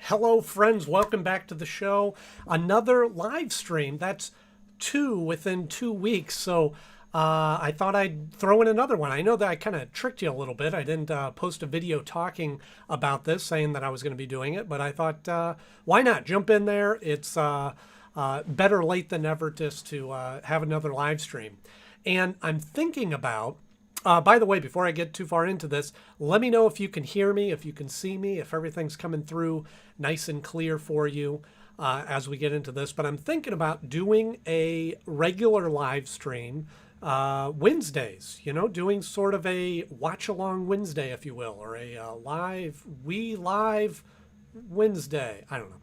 Hello, friends. Welcome back to the show. Another live stream. That's two within 2 weeks. So I thought I'd throw in another one. I know that I kind of tricked you a little bit. I didn't post a video talking about this, saying that I was going to be doing it. But I thought, why not jump in there? It's better late than never just to have another live stream. And I'm thinking about, by the way, before I get too far into this, let me know if you can hear me, if you can see me, if everything's coming through nice and clear for you as we get into this. But I'm thinking about doing a regular live stream Wednesdays, doing sort of a watch along Wednesday, if you will, or a live Wednesday. I don't know.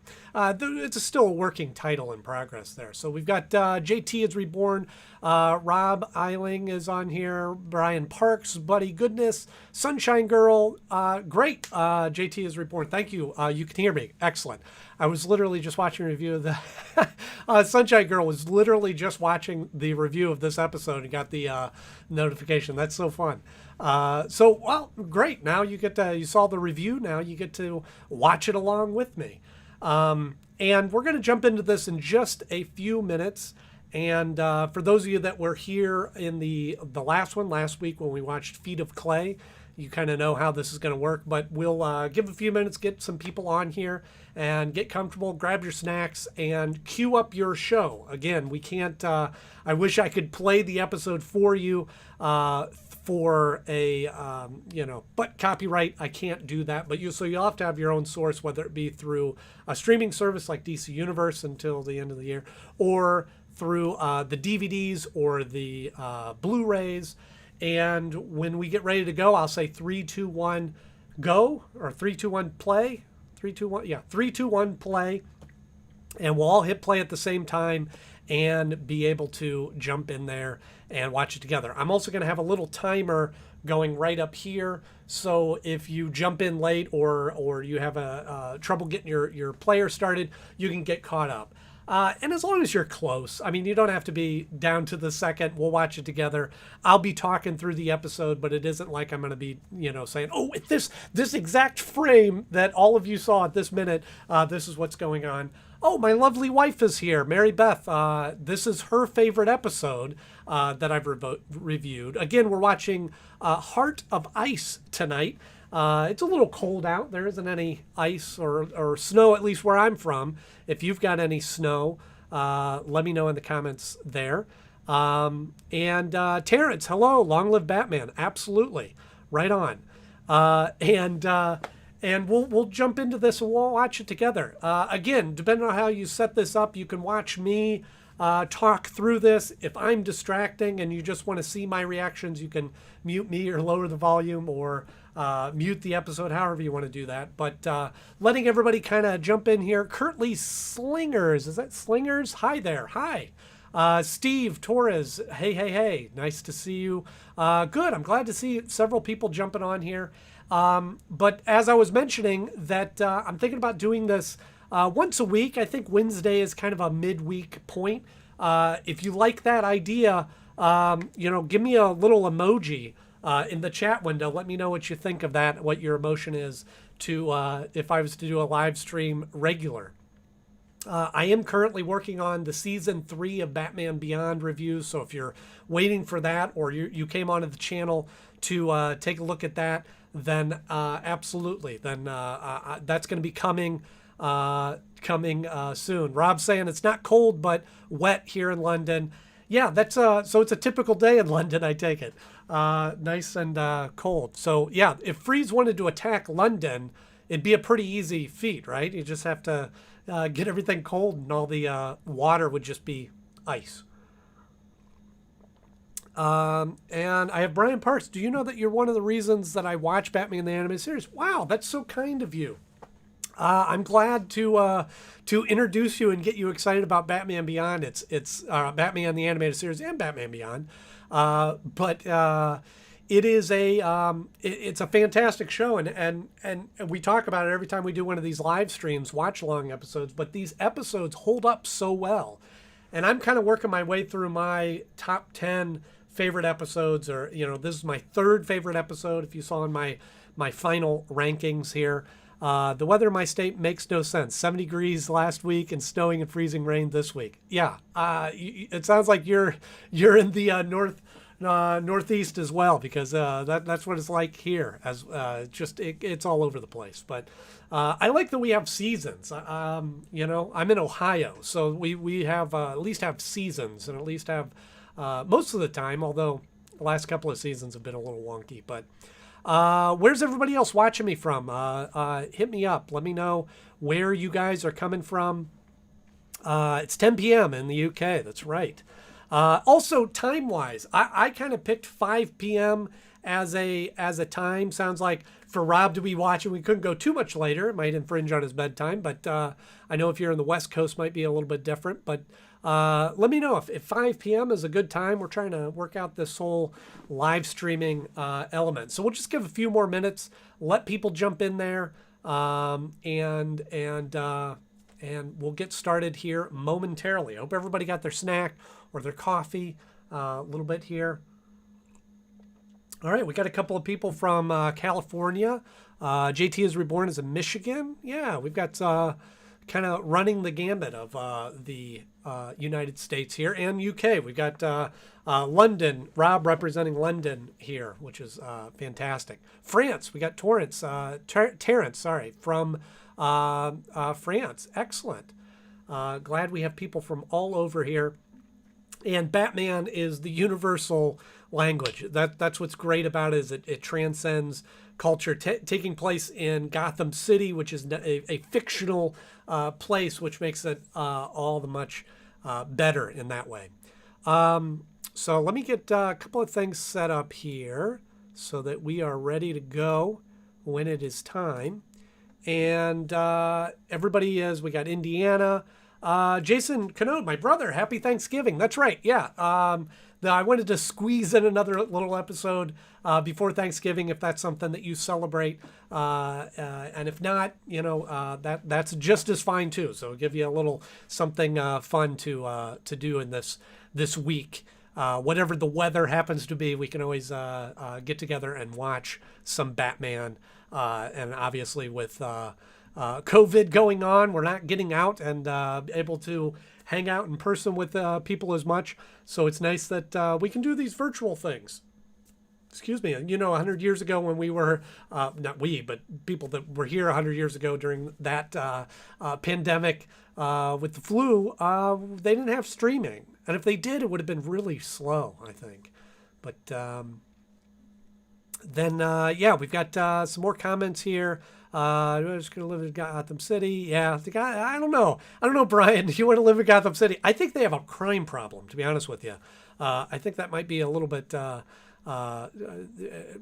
It's still a working title in progress there. So we've got JT is Reborn. Rob Eiling is on here. Brian Parks, Buddy Goodness, Sunshine Girl. Great. JT is Reborn. Thank you. You can hear me. Excellent. I was literally just watching a review of the Sunshine Girl was literally just watching the review of this episode and got the notification. That's so fun. Well, great. Now you get to, you saw the review. Now you get to watch it along with me. And we're going to jump into this in just a few minutes. And for those of you that were here in the last week when we watched Feet of Clay, you kind of know how this is going to work. But we'll give a few minutes, get some people on here, and get comfortable, grab your snacks, and queue up your show. Again, we can't, I wish I could play the episode for you for a, but copyright, I can't do that. But so you'll have to have your own source, whether it be through a streaming service like DC Universe until the end of the year, or through the DVDs or the Blu-rays. And when we get ready to go, I'll say 3, 2, 1, go, or 3, 2, 1, play. 3, 2, 1, yeah, 3, 2, 1, play. And we'll all hit play at the same time and be able to jump in there and watch it together. I'm also going to have a little timer going right up here. So if you jump in late or you have a trouble getting your player started, you can get caught up. And as long as you're close, I mean, you don't have to be down to the second. We'll watch it together. I'll be talking through the episode, but it isn't like I'm going to be, saying, oh, at this exact frame that all of you saw at this minute, this is what's going on. Oh, my lovely wife is here, Mary Beth. This is her favorite episode that I've reviewed. Again, we're watching Heart of Ice tonight. It's a little cold out. There isn't any ice or snow, at least where I'm from. If you've got any snow, let me know in the comments there. And Terrence, hello, long live Batman. Absolutely. Right on. And we'll jump into this and we'll watch it together. Again, depending on how you set this up, you can watch me talk through this. If I'm distracting and you just want to see my reactions, you can mute me or lower the volume or mute the episode, however you want to do that. But letting everybody kind of jump in here. Currently Slingers. Is that Slingers? Hi there. Hi. Steve Torres. Hey. Nice to see you. Good. I'm glad to see several people jumping on here. But as I was mentioning that I'm thinking about doing this once a week. I think Wednesday is kind of a midweek point. If you like that idea, give me a little emoji in the chat window. Let me know what you think of that, what your emotion is to if I was to do a live stream regular. I am currently working on the season 3 of Batman Beyond reviews. So if you're waiting for that, or you came onto the channel to take a look at that, then absolutely. Then that's going to be coming soon. Rob's saying it's not cold, but wet here in London. Yeah, that's so it's a typical day in London, I take it. Nice and cold. So yeah, if Freeze wanted to attack London, it'd be a pretty easy feat, right? You just have to get everything cold and all the water would just be ice. And I have Brian Parks. Do you know that you're one of the reasons that I watch Batman the Animated Series? Wow, that's so kind of you. I'm glad to introduce you and get you excited about Batman Beyond. It's Batman the Animated Series and Batman Beyond. But it is it's a fantastic show, and we talk about it every time we do one of these live streams, watch along episodes. But these episodes hold up so well, and I'm kind of working my way through my top 10 favorite episodes, or this is my third favorite episode. If you saw in my final rankings here. The weather in my state makes no sense. 70 degrees last week and snowing and freezing rain this week. Yeah, it sounds like you're in the northeast as well, because that's what it's like here. As it's all over the place. But I like that we have seasons. I'm in Ohio, so we have at least have seasons, and at least have most of the time. Although the last couple of seasons have been a little wonky, but. Where's everybody else watching me from? Hit me up. Let me know where you guys are coming from. It's 10 p.m. in the UK. That's right. Also, time-wise, I kind of picked 5 p.m. as a time. Sounds like for Rob to be watching, we couldn't go too much later. It might infringe on his bedtime, but I know if you're in the West Coast, might be a little bit different. But let me know if 5 p.m. is a good time. We're trying to work out this whole live streaming element. So we'll just give a few more minutes, let people jump in there, and we'll get started here momentarily. I hope everybody got their snack or their coffee a little bit here. All right, we got a couple of people from California. JT is Reborn is in Michigan. Yeah, we've got kind of running the gambit of the United States here, and UK. We've got London, Rob representing London here, which is fantastic. France, we got Terrence, from France. Excellent. Glad we have people from all over here. And Batman is the universal language. That's what's great about it, is it transcends culture. Taking place in Gotham City, which is a fictional place, which makes it all the much better in that way. So let me get a couple of things set up here so that we are ready to go when it is time. And everybody we got Indiana. Jason Knode, my brother, happy Thanksgiving. That's right. Yeah. I wanted to squeeze in another little episode before Thanksgiving, if that's something that you celebrate. And if not, that's just as fine too. So it'll give you a little something fun to do in this week. Whatever the weather happens to be, we can always get together and watch some Batman. And obviously with COVID going on, we're not getting out and able to hang out in person with people as much. So it's nice that we can do these virtual things. Excuse me. 100 years ago when we were, not we, but people that were here 100 years ago during that pandemic with the flu, they didn't have streaming. And if they did, it would have been really slow, I think. But then, we've got some more comments here. I'm just going to live in Gotham City. Yeah, the guy, I don't know, Brian, do you want to live in Gotham City? I think they have a crime problem, to be honest with you. I think that might be a little bit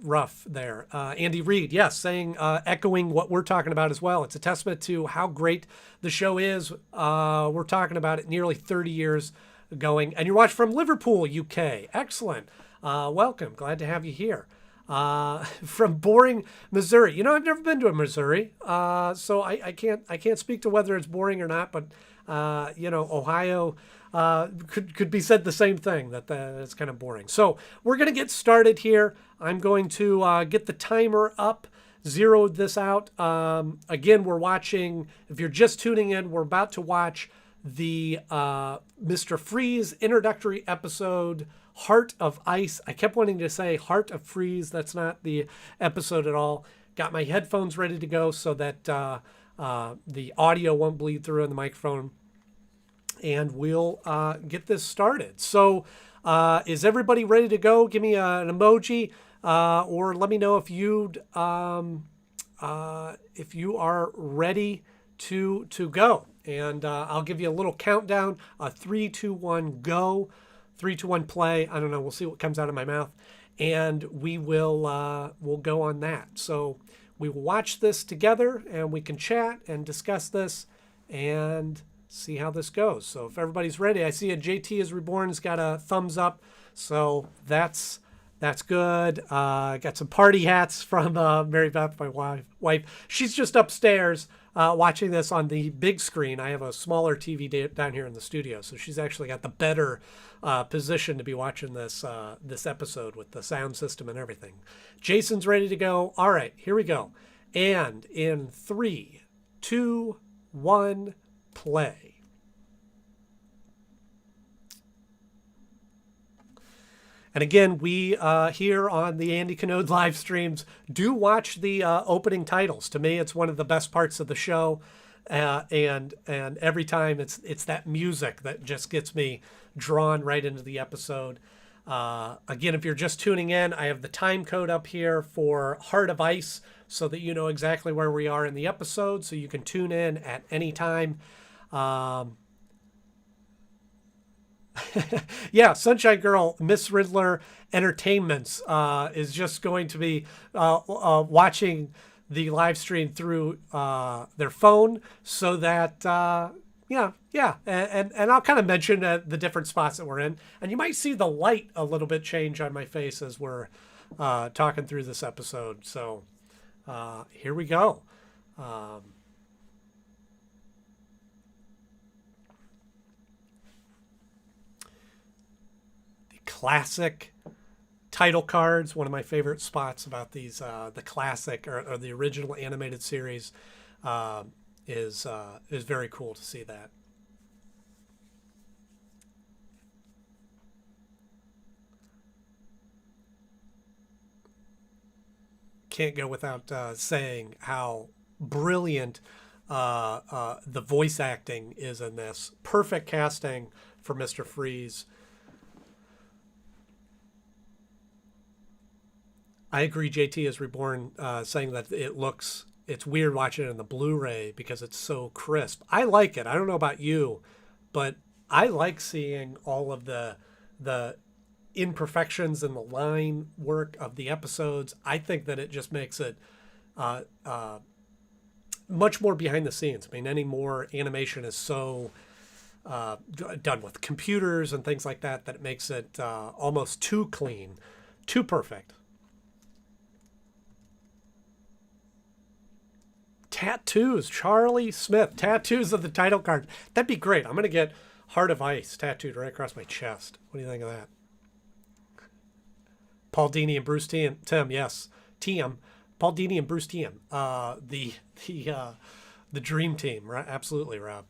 rough there. Andy Reid, yes, saying, echoing what we're talking about as well. It's a testament to how great the show is. We're talking about it nearly 30 years going. And you're watching from Liverpool, UK. Excellent. Welcome. Glad to have you here. From boring Missouri. I've never been to Missouri, so I can't speak to whether it's boring or not. But Ohio could be said the same thing, that it's kind of boring. So we're gonna get started here. I'm going to get the timer up, zeroed this out. Again, we're watching. If you're just tuning in, we're about to watch the Mr. Freeze introductory episode, Heart of Ice. I kept wanting to say Heart of Freeze. That's not the episode at all. Got my headphones ready to go so that the audio won't bleed through on the microphone. And we'll get this started. So is everybody ready to go? Give me an emoji, or let me know if you are ready to go. And I'll give you a little countdown. 3, 2, 1, go. 3, 2, 1, play. I don't know. We'll see what comes out of my mouth, and we'll go on that. So we will watch this together, and we can chat and discuss this and see how this goes. So if everybody's ready, I see a JT is Reborn has got a thumbs up, so that's good. Got some party hats from Mary Beth, my wife. She's just upstairs watching this on the big screen. I have a smaller TV down here in the studio, so she's actually got the better position to be watching this episode with the sound system and everything. Jason's ready to go. All right, here we go. And in 3, 2, 1, play. And again, we here on the Andy Knode live streams do watch the opening titles. To me, it's one of the best parts of the show, and every time it's that music that just gets me drawn right into the episode. Again, if you're just tuning in, I have the time code up here for Heart of Ice so that you know exactly where we are in the episode, so you can tune in at any time. Yeah, Sunshine Girl, Miss Riddler Entertainments is just going to be watching the live stream through their phone so that, yeah. And I'll kind of mention the different spots that we're in. And you might see the light a little bit change on my face as we're talking through this episode. So here we go. Classic title cards. One of my favorite spots about these, the classic or the original animated series, is very cool to see that. Can't go without saying how brilliant the voice acting is in this. Perfect casting for Mr. Freeze. I agree. JT is Reborn saying that it's weird watching it in the Blu-ray because it's so crisp. I like it. I don't know about you, but I like seeing all of the imperfections in the line work of the episodes. I think that it just makes it much more behind the scenes. I mean, any more animation is so done with computers and things like that that it makes it almost too clean, too perfect. Tattoos, Charlie Smith, tattoos of the title card. That'd be great. I'm going to get Heart of Ice tattooed right across my chest. What do you think of that? Paul Dini and Bruce Timm, yes. Timm. Paul Dini and Bruce Timm. The dream team, right? Absolutely, Rob.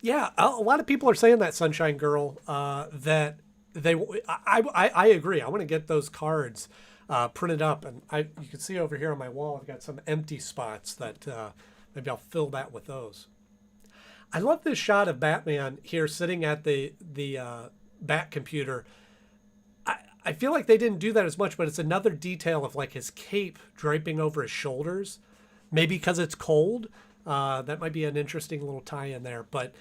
Yeah, a lot of people are saying that, Sunshine Girl, that I agree. I want to get those cards printed up, and you can see over here on my wall I've got some empty spots that maybe I'll fill that with those. I love this shot of Batman here sitting at the Bat computer. I feel like they didn't do that as much, but it's another detail of like his cape draping over his shoulders, maybe because it's cold. That might be an interesting little tie in there, but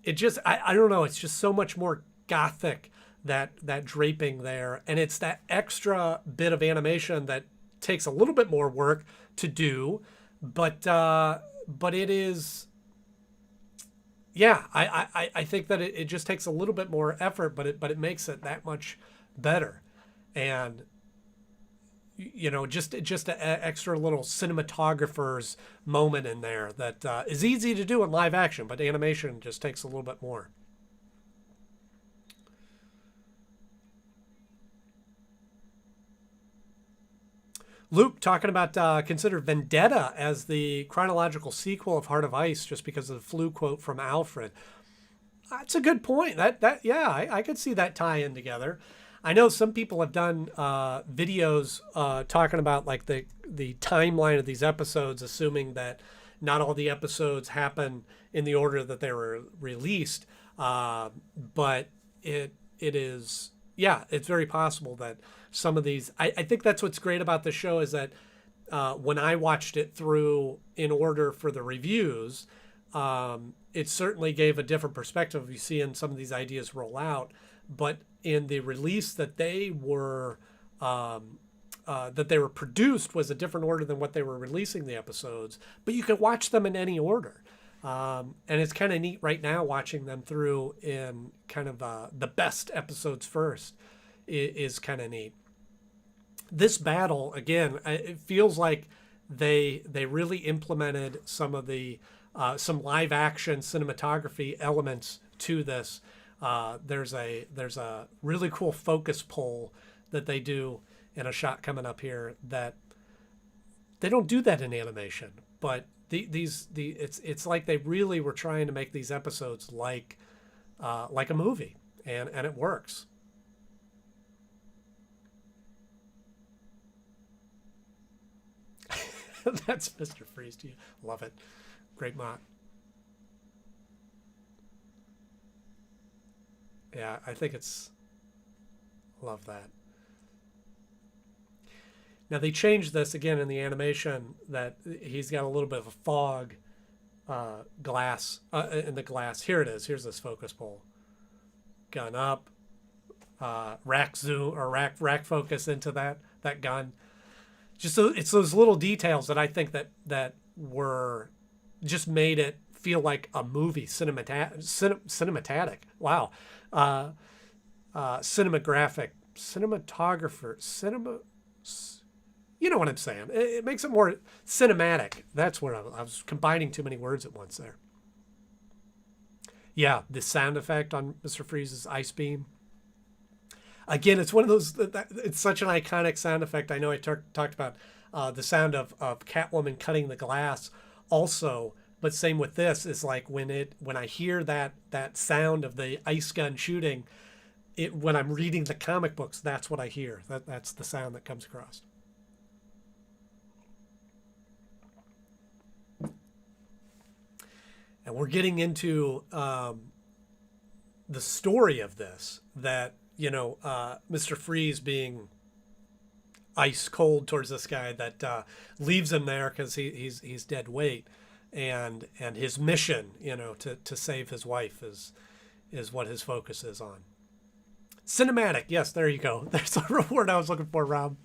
it just I don't know. It's just so much more gothic, that draping there, and it's that extra bit of animation that takes a little bit more work to do, but it is, yeah, I think that it just takes a little bit more effort, but it makes it that much better. And you know, just an extra little cinematographer's moment in there that is easy to do in live action, but animation just takes a little bit more. Luke talking about consider Vendetta as the chronological sequel of Heart of Ice just because of the flu quote from Alfred. That's a good point. Yeah, I could see that tie in together. I know some people have done videos talking about like the timeline of these episodes, assuming that not all the episodes happen in the order that they were released. But it is, yeah, it's very possible that some of these, I think that's what's great about the show is that when I watched it through in order for the reviews, it certainly gave a different perspective. You see in some of these ideas roll out, but in the release that they were produced was a different order than what they were releasing the episodes, but you could watch them in any order. And it's kind of neat right now watching them through in kind of the best episodes first is kind of neat. This battle, again, it feels like they really implemented some of the some live action cinematography elements to this. There's a really cool focus pull that they do in a shot coming up here that they don't do that in animation. But it's like they really were trying to make these episodes like a movie, and it works. That's Mr. Freeze to you. Love it. Great mock. Yeah, I think it's... Love that. Now they changed this again in the animation that he's got a little bit of a fog glass in the glass. Here it is. Here's this focus pull. Gun up. Rack zoom or rack focus into that gun. Just so it's those little details that I think that were just made it feel like a movie, cinematographer, you know what I'm saying. It makes it more cinematic. That's where I was combining too many words at once there. Yeah, the sound effect on Mr. Freeze's ice beam. Again, it's one of those, it's such an iconic sound effect. I know I talked about the sound of Catwoman cutting the glass also, but same with this. Is like when I hear that sound of the ice gun shooting, when I'm reading the comic books, that's what I hear. That's the sound that comes across. And we're getting into the story of this, that, Mr. Freeze being ice cold towards this guy that leaves him there because he's dead weight, and his mission, to save his wife is what his focus is on. Cinematic, yes, there you go. There's the word I was looking for, Rob.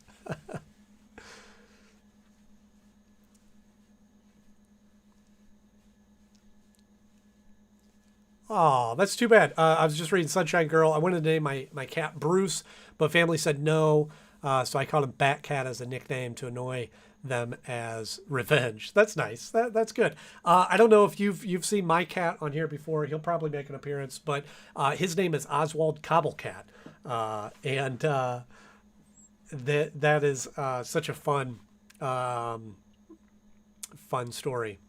Oh, that's too bad. I was just reading Sunshine Girl. I wanted to name my cat Bruce, but family said no, so I called him Bat Cat as a nickname to annoy them as revenge. That's nice. That's good. I don't know if you've seen my cat on here before. He'll probably make an appearance, but his name is Oswald Cobblecat, and that is such a fun story.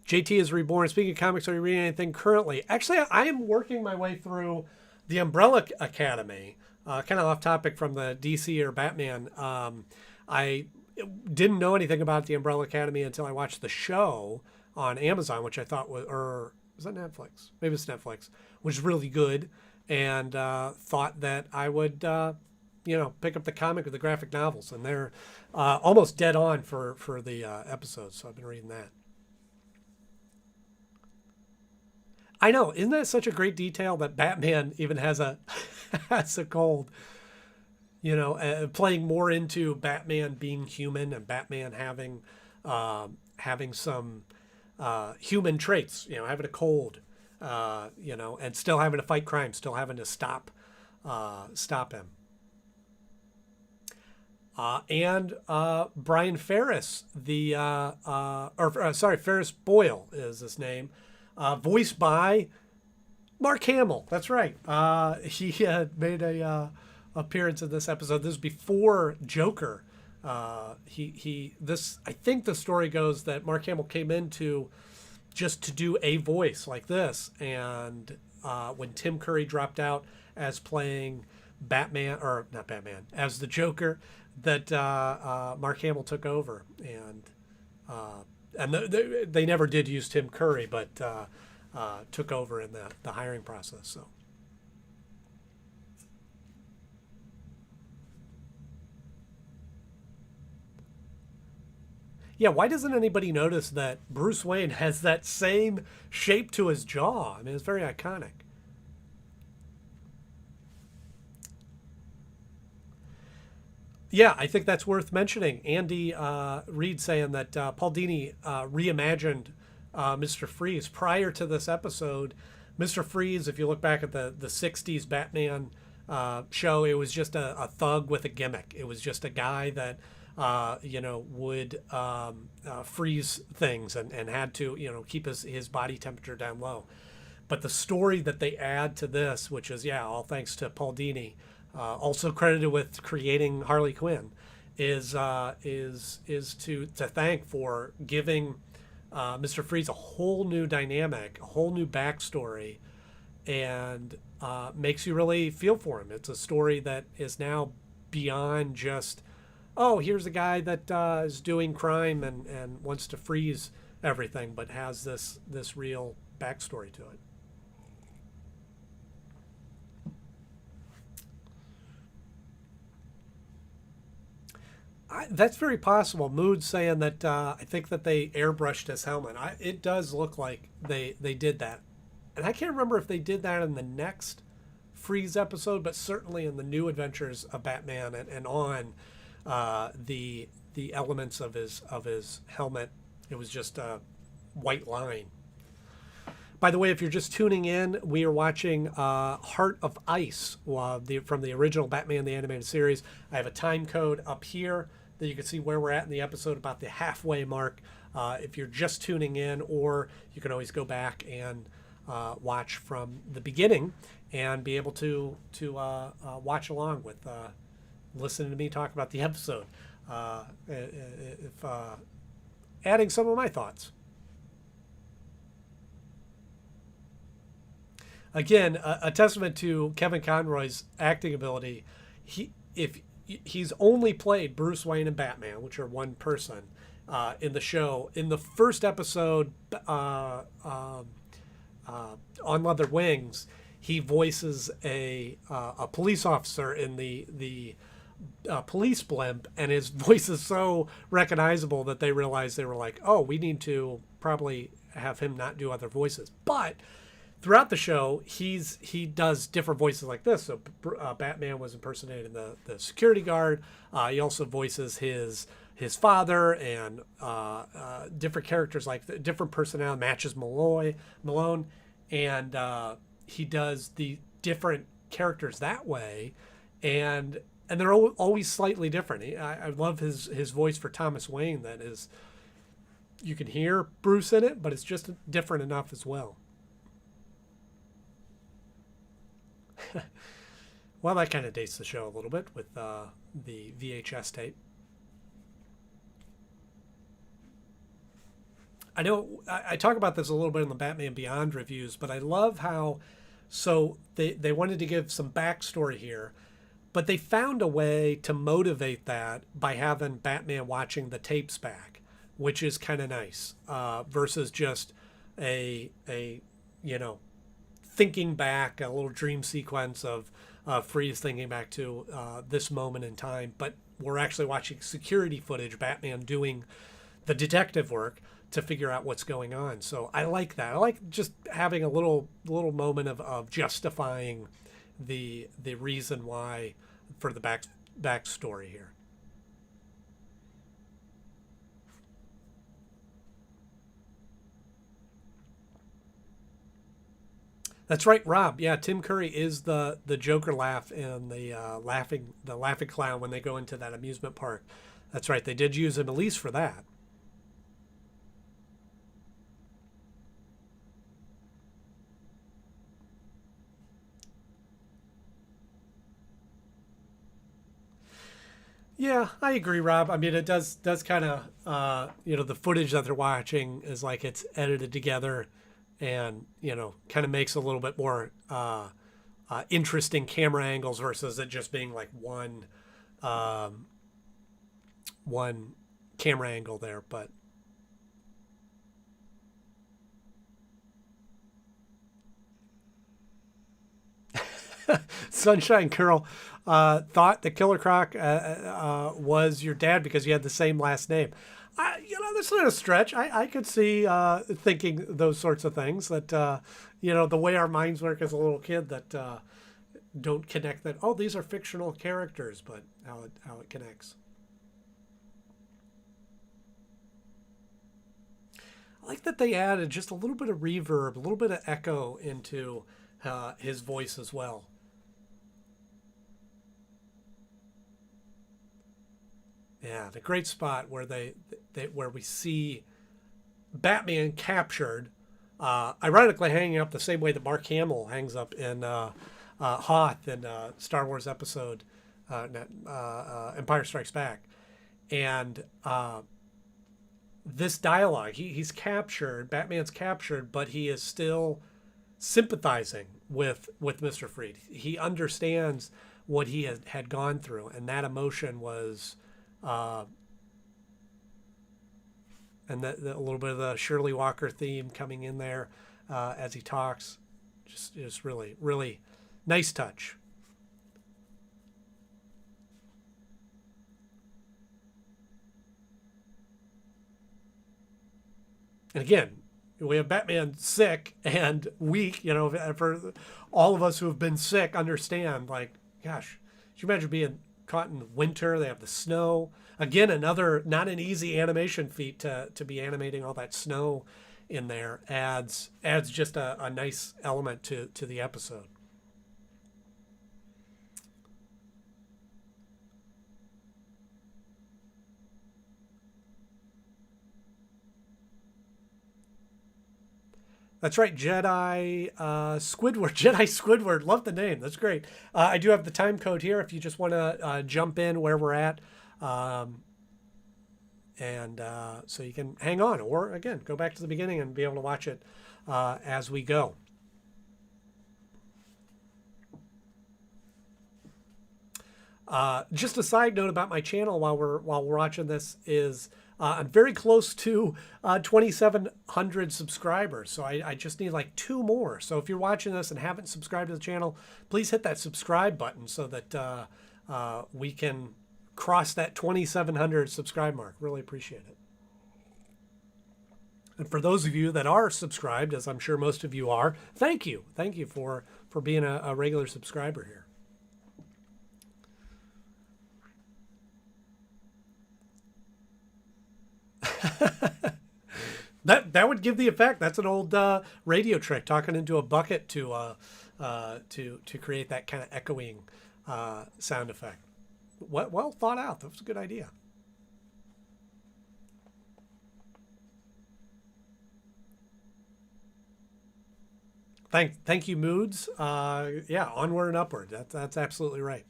JT is reborn. Speaking of comics, are you reading anything currently? Actually, I am working my way through the Umbrella Academy. Kind of off topic from the DC or Batman. I didn't know anything about the Umbrella Academy until I watched the show on Amazon, which I thought was that Netflix? Maybe it's Netflix, which is really good. And thought that I would, pick up the comic or the graphic novels. And they're almost dead on for the episodes. So I've been reading that. I know, isn't that such a great detail that Batman even has a has a cold? Playing more into Batman being human and Batman having some human traits. Having a cold, and still having to fight crime, still having to stop him. And Brian Ferris, Ferris Boyle is his name. Voiced by Mark Hamill. That's right. He had made a appearance in this episode. This is before Joker. I think the story goes that Mark Hamill came into just to do a voice like this, and when Tim Curry dropped out as playing Batman, or not Batman, as the Joker, that Mark Hamill took over, and they never did use Tim Curry, but took over in the hiring process. So, yeah, why doesn't anybody notice that Bruce Wayne has that same shape to his jaw? I mean, it's very iconic. Yeah, I think that's worth mentioning. Andy Reid saying that Paul Dini reimagined Mr. Freeze. Prior to this episode, Mr. Freeze, if you look back at the 60s Batman show, it was just a thug with a gimmick. It was just a guy that, would freeze things and had to, keep his body temperature down low. But the story that they add to this, which is, all thanks to Paul Dini, also credited with creating Harley Quinn, is to thank for giving Mr. Freeze a whole new dynamic, a whole new backstory, and makes you really feel for him. It's a story that is now beyond just, oh, here's a guy that is doing crime and wants to freeze everything, but has this real backstory to it. That's very possible. Mood's saying that I think that they airbrushed his helmet. It does look like they did that. And I can't remember if they did that in the next Freeze episode, but certainly in the New Adventures of Batman and on the elements of his helmet, it was just a white line. By the way, if you're just tuning in, we are watching Heart of Ice from the original Batman the Animated Series. I have a time code up here that you can see where we're at in the episode, about the halfway mark. If you're just tuning in, or you can always go back and watch from the beginning and be able to watch along with listening to me talk about the episode, if adding some of my thoughts. Again, a testament to Kevin Conroy's acting ability. He's only played Bruce Wayne and Batman, which are one person, in the show. In the first episode, On Leather Wings, he voices a police officer in the police blimp, and his voice is so recognizable that they realized, they were like, oh, we need to probably have him not do other voices. But throughout the show, he does different voices like this. So Batman was impersonating the security guard. He also voices his father, and different characters, like different personality, matches Malone, and he does the different characters that way, and they're always slightly different. I love his voice for Thomas Wayne. That is, you can hear Bruce in it, but it's just different enough as well. Well, that kind of dates the show a little bit with the VHS tape. I know I talk about this a little bit in the Batman Beyond reviews, but I love how, so they wanted to give some backstory here, but they found a way to motivate that by having Batman watching the tapes back, which is kind of nice, versus just a thinking back, a little dream sequence of Freeze thinking back to this moment in time. But we're actually watching security footage, Batman doing the detective work to figure out what's going on. So I like that. I like just having a little moment of justifying the reason why for the backstory here. That's right, Rob. Yeah, Tim Curry is the Joker laugh in the laughing clown when they go into that amusement park. That's right. They did use him at least for that. Yeah, I agree, Rob. I mean, it does kind of the footage that they're watching is like it's edited together, and kind of makes a little bit more interesting camera angles versus it just being like um, one camera angle there. But Sunshine Girl thought that Killer Croc was your dad because you had the same last name. That's not a stretch. I could see thinking those sorts of things, that, the way our minds work as a little kid, that don't connect that, oh, these are fictional characters, but how it connects. I like that they added just a little bit of reverb, a little bit of echo into his voice as well. Yeah, the great spot where where we see Batman captured, ironically hanging up the same way that Mark Hamill hangs up in Hoth in Star Wars episode Empire Strikes Back. And this dialogue, he's captured, Batman's captured, but he is still sympathizing with Mr. Freeze. He understands what he had gone through, and that emotion was, and that a little bit of the Shirley Walker theme coming in there as he talks, just really, really nice touch. And again, we have Batman sick and weak. For all of us who have been sick, understand, like, gosh, could you imagine being caught in winter? They have the snow. Again, another not an easy animation feat to be animating all that snow in there. Adds just a nice element to the episode. That's right, Jedi Squidward. Jedi Squidward. Love the name. That's great. I do have the time code here if you just want to jump in where we're at. And so you can hang on, or again, go back to the beginning and be able to watch it as we go. Just a side note about my channel while we're watching this is I'm very close to 2,700 subscribers, so I just need like 2 more. So if you're watching this and haven't subscribed to the channel, please hit that subscribe button so that we can cross that 2,700 subscribe mark. Really appreciate it. And for those of you that are subscribed, as I'm sure most of you are, thank you. Thank you for being a regular subscriber here. That would give the effect. That's an old radio trick, talking into a bucket to create that kind of echoing sound effect. Well thought out. That was a good idea. Thank you, Moods. Yeah, onward and upward. That's absolutely right.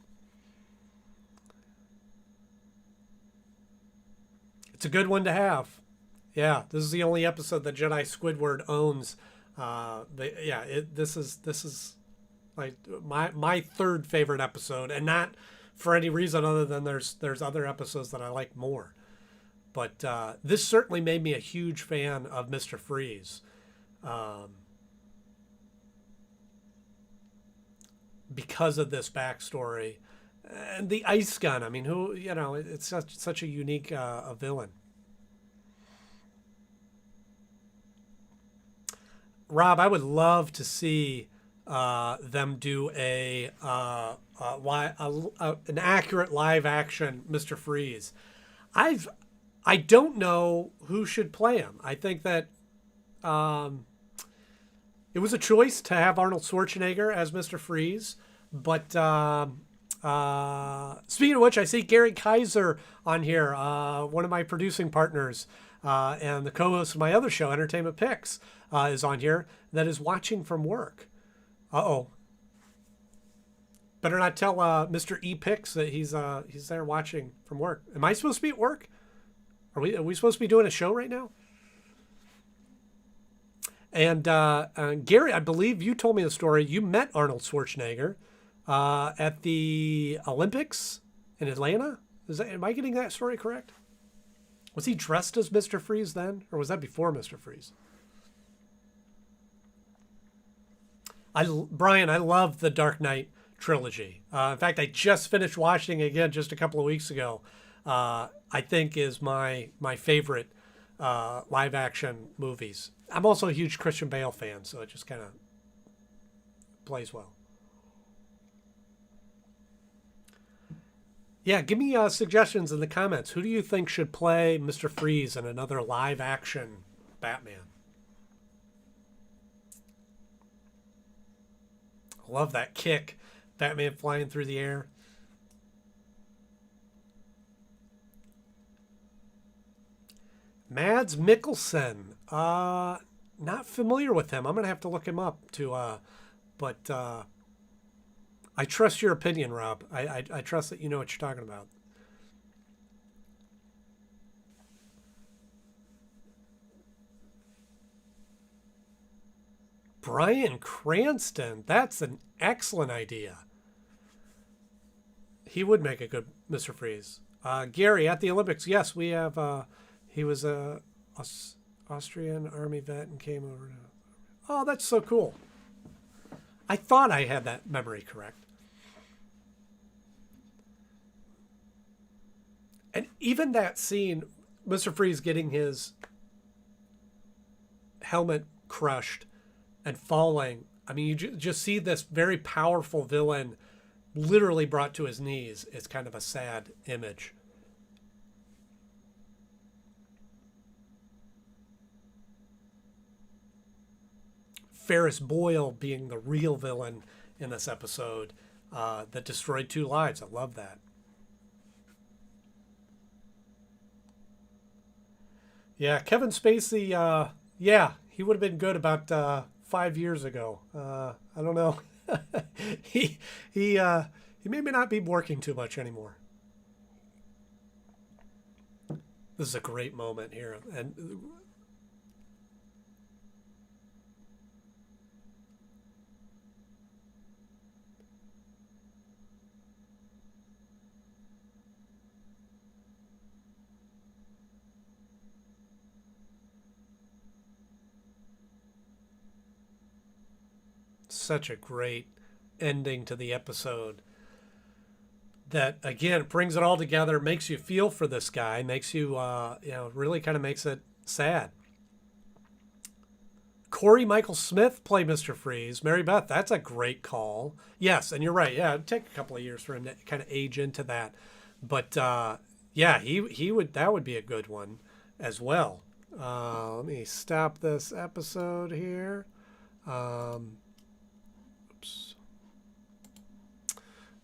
It's a good one to have. Yeah, this is the only episode that Jedi Squidward owns. This is like my third favorite episode, and not for any reason other than there's other episodes that I like more. But this certainly made me a huge fan of Mr. Freeze. Because of this backstory and the ice gun. I mean, it's such a unique a villain. Rob, I would love to see them do an accurate live action Mr. Freeze. I don't know who should play him. I think that it was a choice to have Arnold Schwarzenegger as Mr. Freeze, but speaking of which, I see Gary Kaiser on here, one of my producing partners, and the co-host of my other show, Entertainment Picks, is on here, that is watching from work. Uh-oh. Better not tell Mr. E. Picks that he's there watching from work. Am I supposed to be at work? Are we supposed to be doing a show right now? And Gary, I believe you told me the story. You met Arnold Schwarzenegger at the Olympics in Atlanta. Am I getting that story correct? Was he dressed as Mr. Freeze then? Or was that before Mr. Freeze? Brian, I love the Dark Knight trilogy. In fact, I just finished watching it again just a couple of weeks ago. I think is my favorite live action movies. I'm also a huge Christian Bale fan, so it just kind of plays well. Yeah, give me suggestions in the comments. Who do you think should play Mr. Freeze in another live action Batman? I love that kick. Batman flying through the air. Mads Mikkelsen. Not familiar with him. I'm going to have to look him up to, but I trust your opinion, Rob. I trust that you know what you're talking about. Bryan Cranston. That's an excellent idea. He would make a good Mr. Freeze. Gary, at the Olympics, yes, we have. He was a Austrian army vet and came over. Oh, that's so cool. I thought I had that memory correct. And even that scene, Mr. Freeze getting his helmet crushed and falling. I mean, you just see this very powerful villain literally brought to his knees. It's kind of a sad image. Ferris Boyle being the real villain in this episode that destroyed two lives. I love that. Yeah, Kevin Spacey. Yeah, he would have been good about 5 years ago. I don't know. he he may not be working too much anymore. This is a great moment here, and such a great ending to the episode. That again brings it all together, makes you feel for this guy, makes you really kind of makes it sad. Corey Michael Smith played Mr. Freeze. Mary Beth, that's a great call. Yes, and you're right. Yeah, it'd take a couple of years for him to kind of age into that, but yeah, he would that would be a good one as well. Let me stop this episode here. Oops.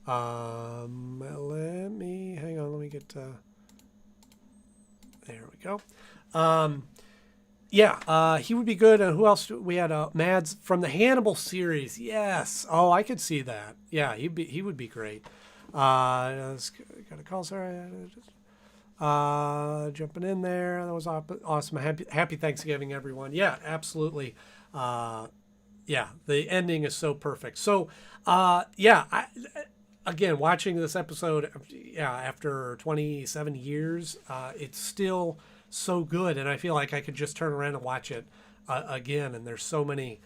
Let me hang on. Let me get. There we go. Yeah, he would be good. And who else? We had Mads from the Hannibal series. Yes. Oh, I could see that. Yeah, he would be great. Got a call. Sorry. Jumping in there. That was awesome. Happy Thanksgiving, everyone. Yeah, absolutely. Yeah, the ending is so perfect. So, yeah, again, watching this episode, yeah, after 27 years, it's still so good, and I feel like I could just turn around and watch it again. And there's so many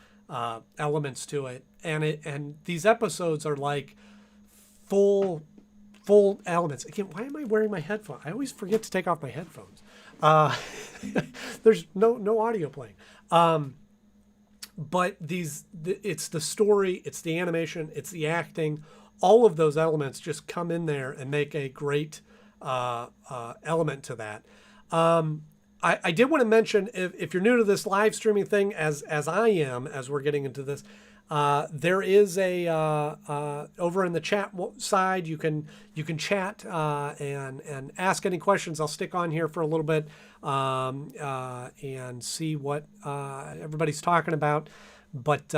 elements to it, and these episodes are like full elements. Again, why am I wearing my headphones? I always forget to take off my headphones. There's no audio playing. But it's the story, it's the animation, it's the acting. All of those elements just come in there and make a great element to that. I did want to mention, if you're new to this live streaming thing, as I am, as we're getting into this, there is a over in the chat side, you can chat and ask any questions. I'll stick on here for a little bit and see what everybody's talking about. But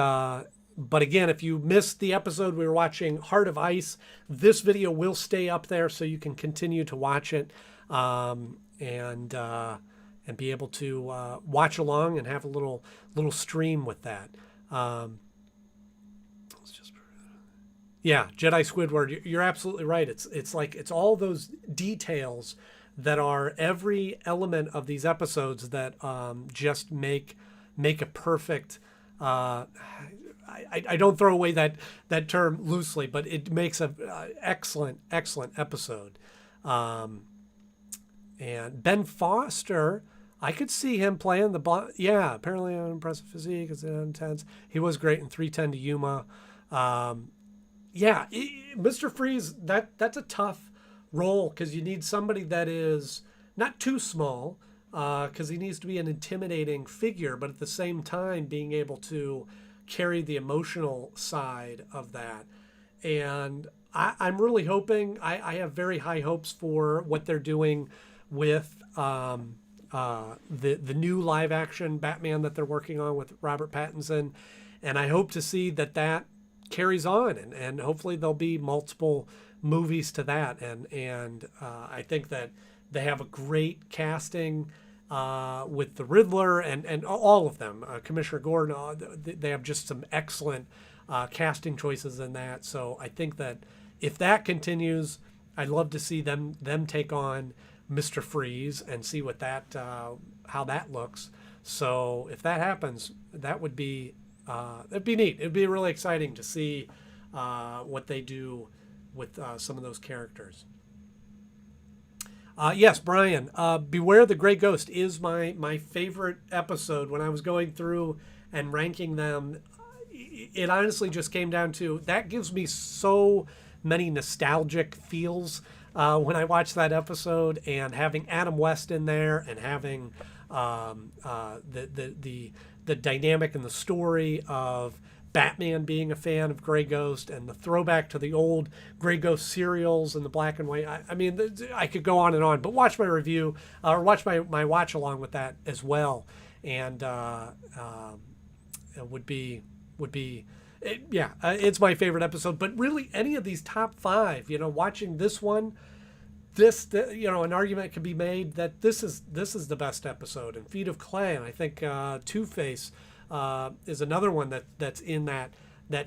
again, if you missed the episode, we were watching Heart of Ice. This video will stay up there so you can continue to watch it and be able to watch along and have a little stream with that. Yeah, Jedi Squidward, you're absolutely right. It's like it's all those details that are every element of these episodes that just make a perfect. I don't throw away that term loosely, but it makes a excellent episode. And Ben Foster, I could see him playing the yeah. Apparently, an impressive physique. It's intense. He was great in 3:10 to Yuma. Yeah, Mr. Freeze, that's a tough role because you need somebody that is not too small because he needs to be an intimidating figure, but at the same time being able to carry the emotional side of that. And I'm really hoping, I have very high hopes for what they're doing with the new live action Batman that they're working on with Robert Pattinson. And I hope to see that carries on, and hopefully there'll be multiple movies to that. And I think that they have a great casting with the Riddler and all of them. Commissioner Gordon, they have just some excellent casting choices in that. So I think that if that continues, I'd love to see them take on Mr. Freeze and see what that how that looks. So if that happens, that would be it'd be neat. It'd be really exciting to see what they do with some of those characters. Yes, Brian, Beware the Gray Ghost is my favorite episode. When I was going through and ranking them, it honestly just came down to that gives me so many nostalgic feels when I watched that episode, and having Adam West in there and having the dynamic and the story of Batman being a fan of Grey Ghost and the throwback to the old Grey Ghost serials and the black and white. I mean, I could go on, but watch my review or watch my watch along with that as well. And it would be it's my favorite episode. But really, any of these top five, watching this one, an argument could be made that this is the best episode. And Feet of Clay, and I think Two-Face is another one that's in that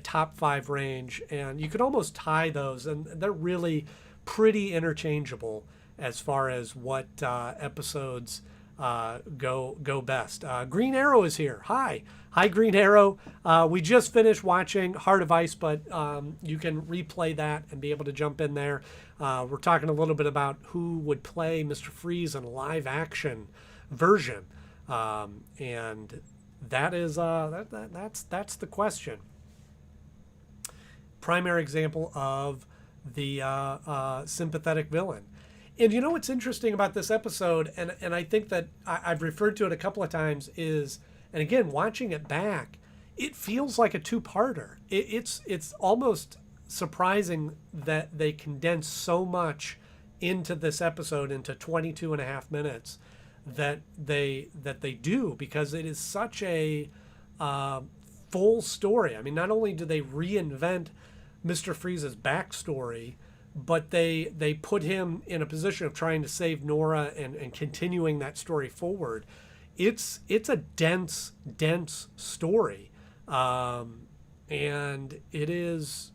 top five range, and you could almost tie those, and they're really pretty interchangeable as far as what episodes go best. Green Arrow is here. Hi Green Arrow. We just finished watching Heart of Ice, but you can replay that and be able to jump in there. We're talking a little bit about who would play Mr. Freeze in a live action version, and that is that's the question. Primary example of the sympathetic villain. And what's interesting about this episode, and I think that I've referred to it a couple of times, is, and again, watching it back, it feels like a two-parter. It's almost surprising that they condense so much into this episode, into 22 and a half minutes, that they do, because it is such a full story. I mean, not only do they reinvent Mr. Freeze's backstory, but they put him in a position of trying to save Nora and continuing that story forward. It's a dense story, and it is,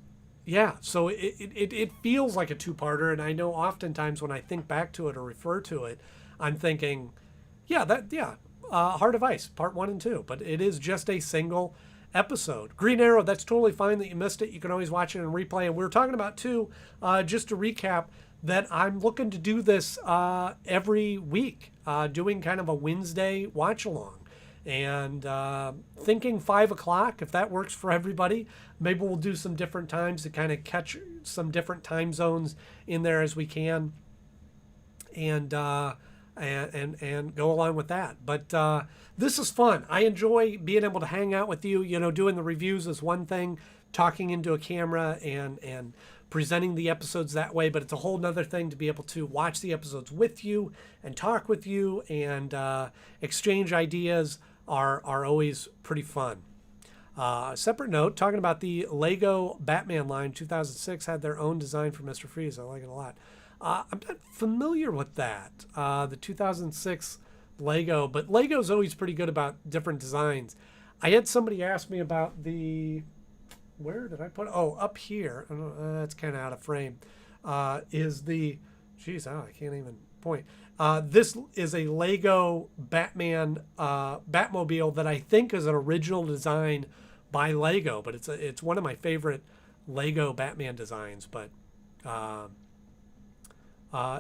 so it feels like a two-parter. And I know oftentimes when I think back to it or refer to it, I'm thinking, Heart of Ice, part 1 and 2, but it is just a single episode. Green Arrow, that's totally fine that you missed it. You can always watch it and replay. And we were talking about too, just to recap, that I'm looking to do this every week, doing kind of a Wednesday watch along, and thinking 5 o'clock, if that works for everybody. Maybe we'll do some different times to kind of catch some different time zones in there as we can, and go along with that. But this is fun. I enjoy being able to hang out with you. Doing the reviews is one thing, talking into a camera and presenting the episodes that way, but it's a whole nother thing to be able to watch the episodes with you and talk with you and exchange ideas are always pretty fun. Separate note, talking about the Lego Batman line, 2006 had their own design for Mr. Freeze. I like it a lot. I'm not familiar with that, the 2006 Lego, but Lego's always pretty good about different designs. I had somebody ask me about where did I put it? Oh, up here. That's kind of out of frame. Is the, I can't even point. This is a Lego Batman Batmobile that I think is an original design by Lego, but it's one of my favorite Lego Batman designs. But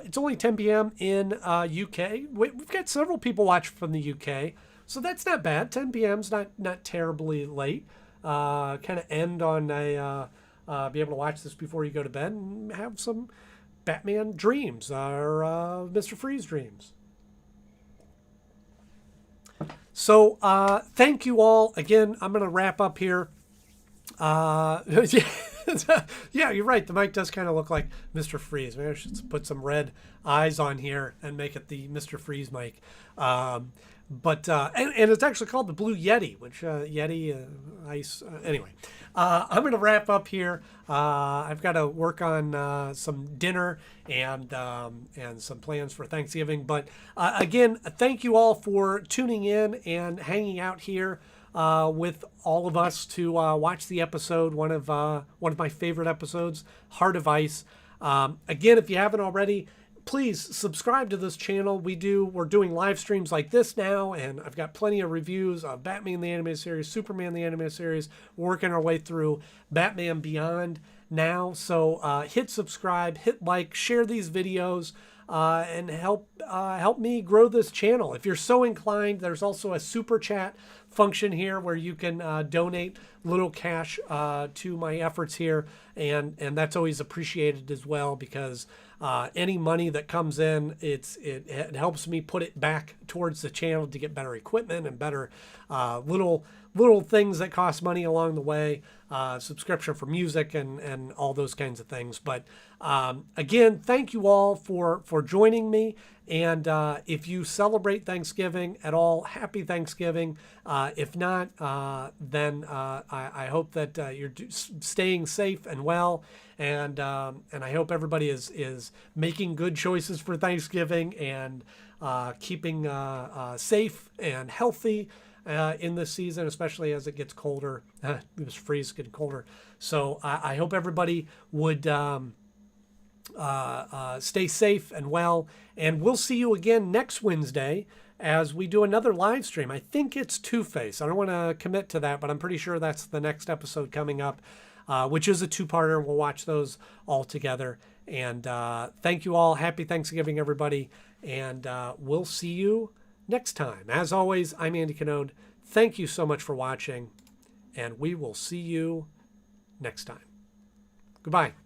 it's only 10 p.m. in UK. We've got several people watch from the UK, so that's not bad. 10 p.m.'s not terribly late. Kind of end on be able to watch this before you go to bed and have some Batman dreams or Mr. Freeze dreams. So thank you all. Again, I'm going to wrap up here. Yeah, you're right. The mic does kind of look like Mr. Freeze. Maybe I should put some red eyes on here and make it the Mr. Freeze mic. And it's actually called the Blue Yeti, which Yeti ice. Anyway, I'm going to wrap up here. I've got to work on some dinner and some plans for Thanksgiving. But again, thank you all for tuning in and hanging out here with all of us to watch the episode. One of my favorite episodes, Heart of Ice. Again, if you haven't already, please subscribe to this channel. We're doing live streams like this now, and I've got plenty of reviews of Batman the Animated Series, Superman the Animated Series. We're working our way through Batman Beyond now. So hit subscribe, hit like, share these videos, and help me grow this channel. If you're so inclined, there's also a super chat function here where you can donate little cash to my efforts here, and that's always appreciated as well, because any money that comes in, it helps me put it back towards the channel to get better equipment and better little things that cost money along the way, subscription for music and all those kinds of things. But again, thank you all for joining me. And if you celebrate Thanksgiving at all, happy Thanksgiving. If not, then I hope that you're staying safe and well. And I hope everybody is making good choices for Thanksgiving and keeping safe and healthy in this season, especially as it gets colder. This freeze getting colder. So I hope everybody would stay safe and well. And we'll see you again next Wednesday as we do another live stream. I think it's Two-Face. I don't want to commit to that, but I'm pretty sure that's the next episode coming up, which is a two-parter. We'll watch those all together. And thank you all. Happy Thanksgiving, everybody. And we'll see you next time. As always, I'm Andy Knode. Thank you so much for watching, and we will see you next time. Goodbye.